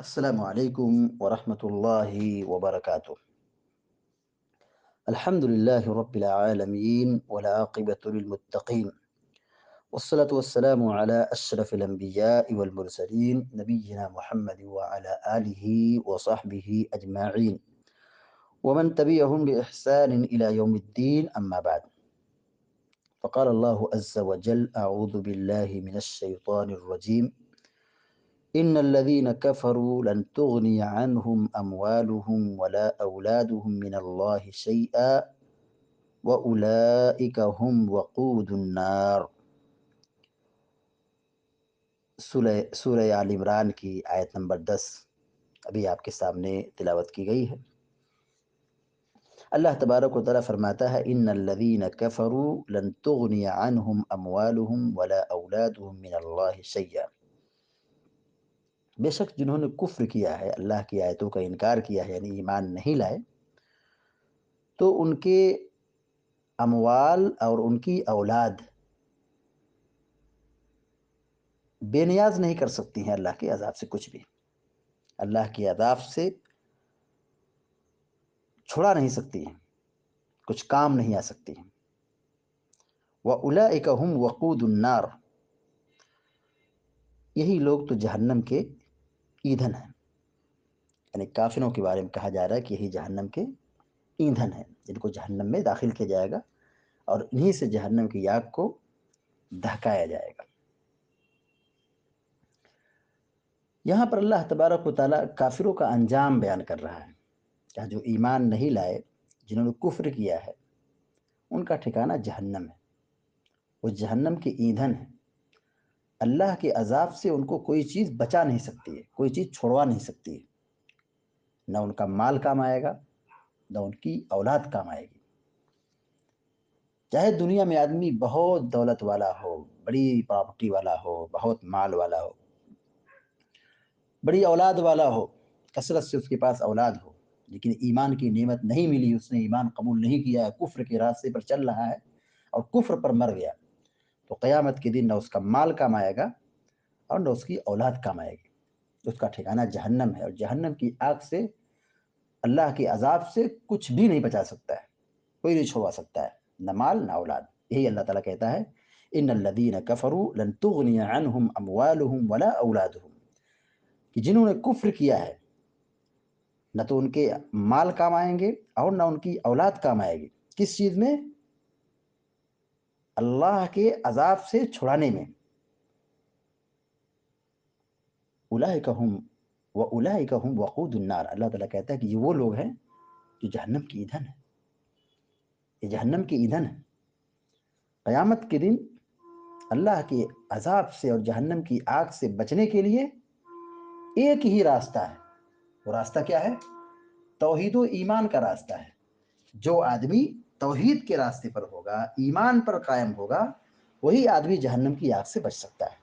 السلام عليكم ورحمة الله وبركاته. الحمد لله رب العالمين والعاقبة للمتقين، والصلاة والسلام على أشرف الأنبياء والمرسلين نبينا محمد وعلى آله وصحبه أجمعين ومن تبعهم بإحسان إلى يوم الدين، أما بعد. فقال الله عز وجل: أعوذ بالله من الشيطان الرجيم. إن الذين كفروا لن تغني عنهم أموالهم ولا أولادهم من الله شيئا وأولئك هم وقود النار. سورہ آل عمران کی آیت نمبر 10 ابھی آپ کے سامنے تلاوت کی گئی ہے۔ اللہ تبارک و تعالیٰ فرماتا ہے: ان الذین کفروا لن تغنی عنہم اموالہم ولا اولادہم من اللہ شیئا۔ بے شک جنہوں نے کفر کیا ہے، اللہ کی آیتوں کا انکار کیا ہے، یعنی ایمان نہیں لائے، تو ان کے اموال اور ان کی اولاد بے نیاز نہیں کر سکتی ہیں اللہ کے عذاب سے کچھ بھی، اللہ کے عذاب سے چھڑا نہیں سکتی ہیں، کچھ کام نہیں آ سکتی ہیں۔ وَأُولَئِكَ هُمْ وَقُودُ النَّارِ، یہی لوگ تو جہنم کے ایندھن ہیں، یعنی کافروں کے بارے میں کہا جا رہا ہے کہ یہی جہنم کے ایندھن ہیں، جن کو جہنم میں داخل کیا جائے گا اور انہی سے جہنم کی آگ کو دہکایا جائے گا۔ یہاں پر اللہ تبارک و تعالیٰ کافروں کا انجام بیان کر رہا ہے کہ جو ایمان نہیں لائے، جنہوں نے کفر کیا ہے، ان کا ٹھکانہ جہنم ہے، وہ جہنم کے ایندھن ہے۔ اللہ کے عذاب سے ان کو کوئی چیز بچا نہیں سکتی ہے، کوئی چیز چھوڑوا نہیں سکتی ہے، نہ ان کا مال کام آئے گا، نہ ان کی اولاد کام آئے گی۔ چاہے دنیا میں آدمی بہت دولت والا ہو، بڑی پراپرٹی والا ہو، بہت مال والا ہو، بڑی اولاد والا ہو، کثرت سے اس کے پاس اولاد ہو، لیکن ایمان کی نعمت نہیں ملی، اس نے ایمان قبول نہیں کیا ہے، کفر کے راستے پر چل رہا ہے اور کفر پر مر گیا، تو قیامت کے دن نہ اس کا مال کام آئے گا اور نہ اس کی اولاد کام آئے گی۔ اس کا ٹھکانہ جہنم ہے، اور جہنم کی آگ سے، اللہ کے عذاب سے کچھ بھی نہیں بچا سکتا ہے، کوئی نہیں چھوڑوا سکتا ہے، نہ مال نہ اولاد۔ یہی اللہ تعالیٰ کہتا ہے: ان الذین کفروا لن تغنی عنہم اموالہم ولا اولادہم، کہ جنہوں نے کفر کیا ہے، نہ تو ان کے مال کام آئیں گے اور نہ ان کی اولاد کام آئے گی۔ کس چیز میں؟ اللہ کے عذاب سے چھڑانے میں۔ اولئک ہم واولئک ہم وقود النار، اللہ تعالیٰ کہتا ہے کہ یہ وہ لوگ ہیں جو جہنم کی ایندھن ہے، یہ جہنم کی ایندھن ہے۔ قیامت کے دن اللہ کے عذاب سے اور جہنم کی آگ سے بچنے کے لیے ایک ہی راستہ ہے۔ وہ راستہ کیا ہے؟ توحید و ایمان کا راستہ ہے۔ جو آدمی توحید کے راستے پر ہوگا، ایمان پر قائم ہوگا، وہی آدمی جہنم کی آگ سے بچ سکتا ہے۔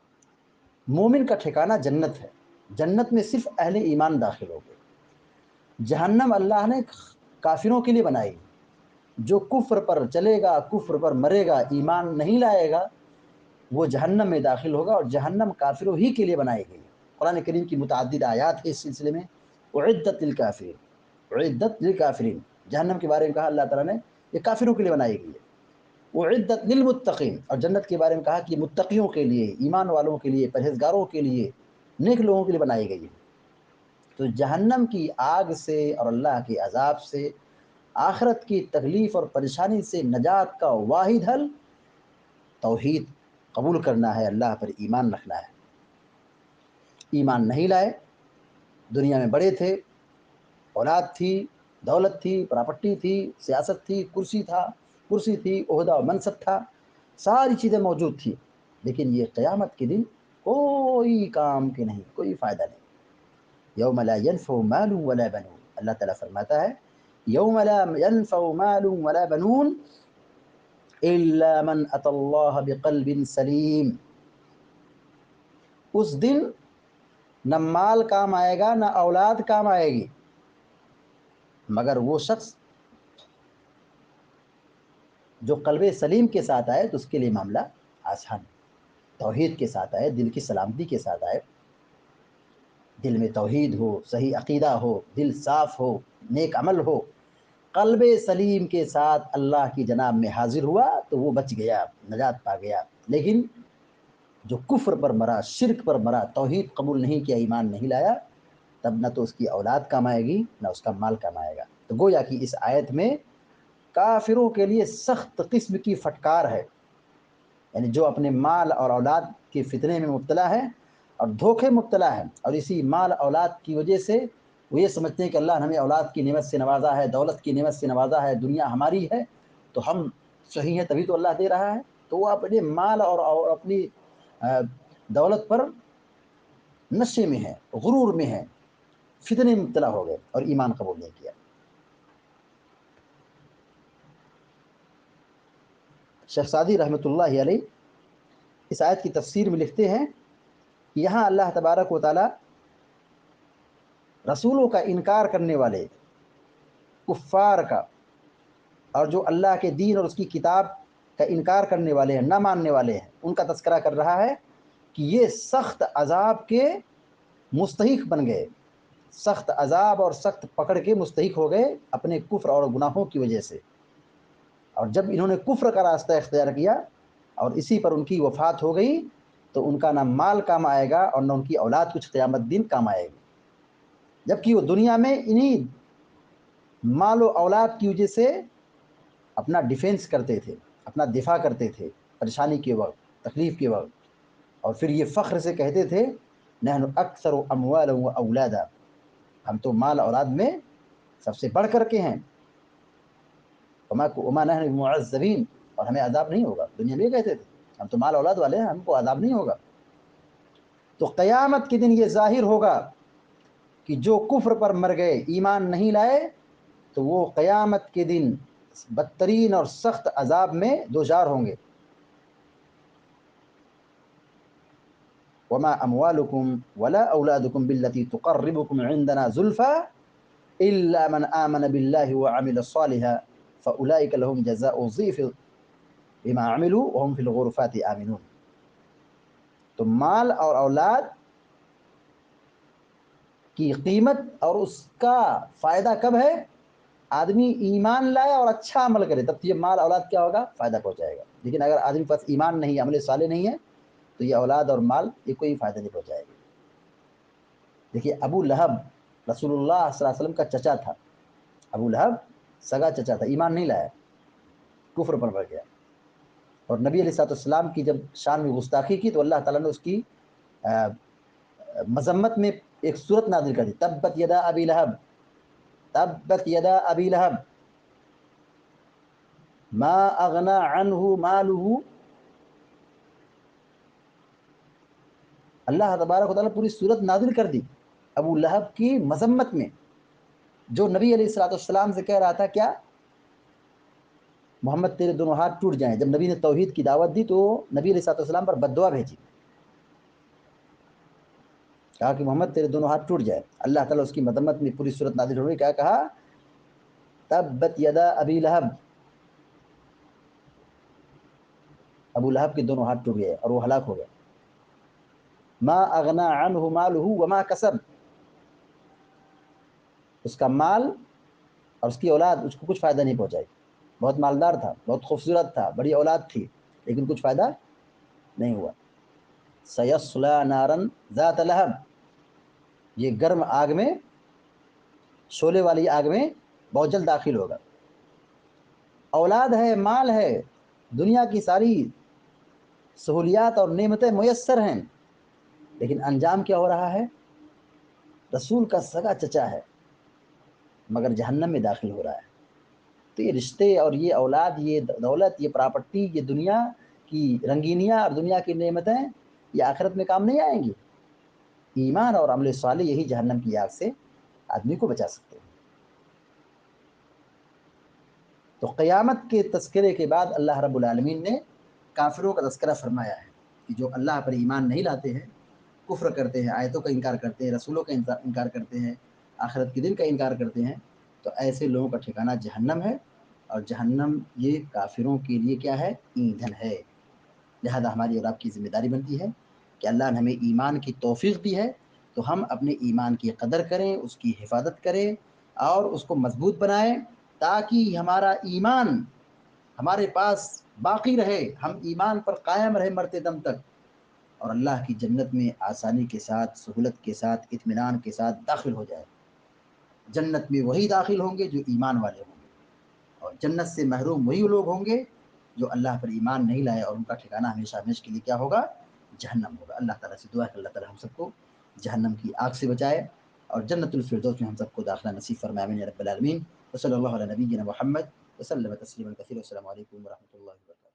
مومن کا ٹھکانہ جنت ہے، جنت میں صرف اہل ایمان داخل ہوگے۔ جہنم اللہ نے کافروں کے لیے بنائی، جو کفر پر چلے گا، کفر پر مرے گا، ایمان نہیں لائے گا، وہ جہنم میں داخل ہوگا، اور جہنم کافروں ہی کے لیے بنائی گئی ہے۔ قرآن کریم کی متعدد آیات ہے اس سلسلے میں۔ اعدت للکافرین، اعدت للکافرین، جہنم کے بارے میں کہا اللہ تعالیٰ نے یہ کافروں کے لیے بنائی گئی ہے۔ اعدت للمتقین، اور جنت کے بارے میں کہا کہ متقیوں کے لیے، ایمان والوں کے لیے، پرہیزگاروں کے لیے، نیک لوگوں کے لیے بنائی گئی ہے۔ تو جہنم کی آگ سے اور اللہ کے عذاب سے، آخرت کی تکلیف اور پریشانی سے نجات کا واحد حل توحید قبول کرنا ہے، اللہ پر ایمان رکھنا ہے۔ ایمان نہیں لائے، دنیا میں بڑے تھے، اولاد تھی، دولت تھی، پراپرٹی تھی، سیاست تھی، کرسی تھی، عہدہ و منصب تھا، ساری چیزیں موجود تھیں، لیکن یہ قیامت کے دن کوئی کام کے نہیں، کوئی فائدہ نہیں۔ یوم لا ینفع مال ولا بنون، اللہ تعالیٰ فرماتا ہے: یوم لا ینفع مال ولا بنون الا من اتى اللہ بقلب سلیم۔ اس دن نہ مال کام آئے گا، نہ اولاد کام آئے گی، مگر وہ شخص جو قلب سلیم کے ساتھ آئے، تو اس کے لیے معاملہ آسان ہے۔ توحید کے ساتھ آئے، دل کی سلامتی کے ساتھ آئے، دل میں توحید ہو، صحیح عقیدہ ہو، دل صاف ہو، نیک عمل ہو، قلب سلیم کے ساتھ اللہ کی جناب میں حاضر ہوا تو وہ بچ گیا، نجات پا گیا۔ لیکن جو کفر پر مرا، شرک پر مرا، توحید قبول نہیں کیا، ایمان نہیں لایا، تب نہ تو اس کی اولاد کام آئے گی نہ اس کا مال کام آئے گا۔ تو گویا کہ اس آیت میں کافروں کے لیے سخت قسم کی پھٹکار ہے، یعنی جو اپنے مال اور اولاد کے فتنے میں مبتلا ہے اور دھوکے مبتلا ہے، اور اسی مال اولاد کی وجہ سے وہ یہ سمجھتے ہیں کہ اللہ نے ہمیں اولاد کی نعمت سے نوازا ہے، دولت کی نعمت سے نوازا ہے، دنیا ہماری ہے تو ہم صحیح ہیں تبھی تو اللہ دے رہا ہے۔ تو وہ اپنے مال اور اپنی دولت پر نشے میں ہے، غرور میں ہے، فتنے میں مبتلا ہو گئے اور ایمان قبول نہیں کیا۔ شیخ سعدی رحمۃ اللہ علیہ اس آیت کی تفسیر میں لکھتے ہیں کہ یہاں اللہ تبارک و تعالی رسولوں کا انکار کرنے والے کفار کا اور جو اللہ کے دین اور اس کی کتاب کا انکار کرنے والے ہیں، نہ ماننے والے ہیں، ان کا تذکرہ کر رہا ہے کہ یہ سخت عذاب کے مستحق بن گئے، سخت عذاب اور سخت پکڑ کے مستحق ہو گئے اپنے کفر اور گناہوں کی وجہ سے۔ اور جب انہوں نے کفر کا راستہ اختیار کیا اور اسی پر ان کی وفات ہو گئی تو ان کا نہ مال کام آئے گا اور نہ ان کی اولاد کچھ قیامت دن کام آئے گی، جبکہ وہ دنیا میں انہی مال و اولاد کی وجہ سے اپنا ڈیفینس کرتے تھے، اپنا دفاع کرتے تھے پریشانی کے وقت، تکلیف کے وقت، اور پھر یہ فخر سے کہتے تھے نحن اکثر اموالا و اولادا، ہم تو مال اولاد میں سب سے بڑھ کر کے ہیں، وما نحن بمعذبین، اور ہمیں عذاب نہیں ہوگا۔ دنیا میں یہ کہتے تھے ہم تو مال اولاد والے ہیں، ہم کو عذاب نہیں ہوگا۔ تو قیامت کے دن یہ ظاہر ہوگا کہ جو کفر پر مر گئے، ایمان نہیں لائے، تو وہ قیامت کے دن بدترین اور سخت عذاب میں دوچار ہوں گے۔ وما اموالکم ولا اولادکم بالتي تقربکم عندنا زلفا الا من آمن بالله وعمل صالحا فاولئک لهم جزاء الضعف بما عملوا وهم في الغرفات آمنون۔ تو مال اور اولاد کی قیمت اور اس کا فائدہ کب ہے؟ آدمی ایمان لائے اور اچھا عمل کرے تب تو یہ مال اولاد کیا ہوگا؟ فائدہ پہنچائے گا۔ لیکن اگر آدمی پاس ایمان نہیں، عمل صالح نہیں ہے، تو یہ اولاد اور مال یہ کوئی فائدہ نہیں پہنچائے گا۔ دیکھیے ابو لہب رسول اللہ صلی اللہ علیہ وسلم کا چچا تھا، ابو لہب سگا چچا تھا، ایمان نہیں لایا، کفر پر بڑھ گیا، اور نبی علیہ السلام کی جب شان میں گستاخی کی تو اللہ تعالیٰ نے اس کی مذمت میں ایک سورت نازل کر دی، تبت یدا ابی لہب، تبت یدا ابی لہب ما اغنا عنہ مالہ۔ اللہ تبارک و تعالیٰ پوری سورت نازل کر دی ابو لہب کی مذمت میں، جو نبی علیہ السلام سے کہہ رہا تھا کیا؟ محمد تیرے دونوں ہاتھ ٹوٹ جائیں۔ جب نبی نے توحید کی دعوت دی تو نبی علیہ السلام پر بد دعا بھیجی، کہا کہ محمد تیرے دونوں ہاتھ ٹوٹ جائے۔ اللہ تعالیٰ اس کی مذمت میں پوری سورت نازل ہو گئی، کیا کہا؟ تبت یدا ابی لہب، ابو لہب کے دونوں ہاتھ ٹوٹ گئے اور وہ ہلاک ہو گئے۔ ما اغنا عنہ مالہ وما کسب، اس کا مال اور اس کی اولاد اس کو کچھ فائدہ نہیں پہنچائی، بہت مالدار تھا، بہت خوبصورت تھا، بڑی اولاد تھی، لیکن کچھ فائدہ نہیں ہوا۔ سیصلی نارا ذات لہب، یہ گرم آگ میں، شعلے والی آگ میں بہت جلد داخل ہوگا۔ اولاد ہے، مال ہے، دنیا کی ساری سہولیات اور نعمتیں میسر ہیں، لیکن انجام کیا ہو رہا ہے؟ رسول کا سگا چچا ہے مگر جہنم میں داخل ہو رہا ہے۔ تو یہ رشتے اور یہ اولاد، یہ دولت، یہ پراپرٹی، یہ دنیا کی رنگینیاں اور دنیا کی نعمتیں یہ آخرت میں کام نہیں آئیں گی۔ ایمان اور عمل صالح یہی جہنم کی آگ سے آدمی کو بچا سکتے ہیں۔ تو قیامت کے تذکرے کے بعد اللہ رب العالمین نے کافروں کا تذکرہ فرمایا ہے کہ جو اللہ پر ایمان نہیں لاتے ہیں، کفر کرتے ہیں، آیتوں کا انکار کرتے ہیں، رسولوں کا انکار کرتے ہیں، آخرت کے دن کا انکار کرتے ہیں، تو ایسے لوگوں کا ٹھکانہ جہنم ہے، اور جہنم یہ کافروں کے لیے کیا ہے؟ ایندھن ہے۔ لہذا ہماری اور آپ کی ذمہ داری بنتی ہے کہ اللہ نے ہمیں ایمان کی توفیق دی ہے، تو ہم اپنے ایمان کی قدر کریں، اس کی حفاظت کریں اور اس کو مضبوط بنائیں، تاکہ ہمارا ایمان ہمارے پاس باقی رہے، ہم ایمان پر قائم رہے مرتے دم تک، اور اللہ کی جنت میں آسانی کے ساتھ، سہولت کے ساتھ، اطمینان کے ساتھ داخل ہو جائے۔ جنت میں وہی داخل ہوں گے جو ایمان والے ہوں گے، اور جنت سے محروم وہی لوگ ہوں گے جو اللہ پر ایمان نہیں لائے، اور ان کا ٹھکانہ ہمیشہ ہمیشہ کے لیے کیا ہوگا؟ جہنم ہوگا۔ اللہ تعالیٰ سے دعا ہے کہ اللہ تعالیٰ ہم سب کو جہنم کی آگ سے بچائے اور جنت الفردوس میں ہم سب کو داخلہ نصیب فرمائے، آمین یا رب العالمین۔ وصلی اللہ علی نبینا محمد وسلم تسلیما کثیرا۔ السلام علیکم ورحمۃ اللہ وبرکاتہ۔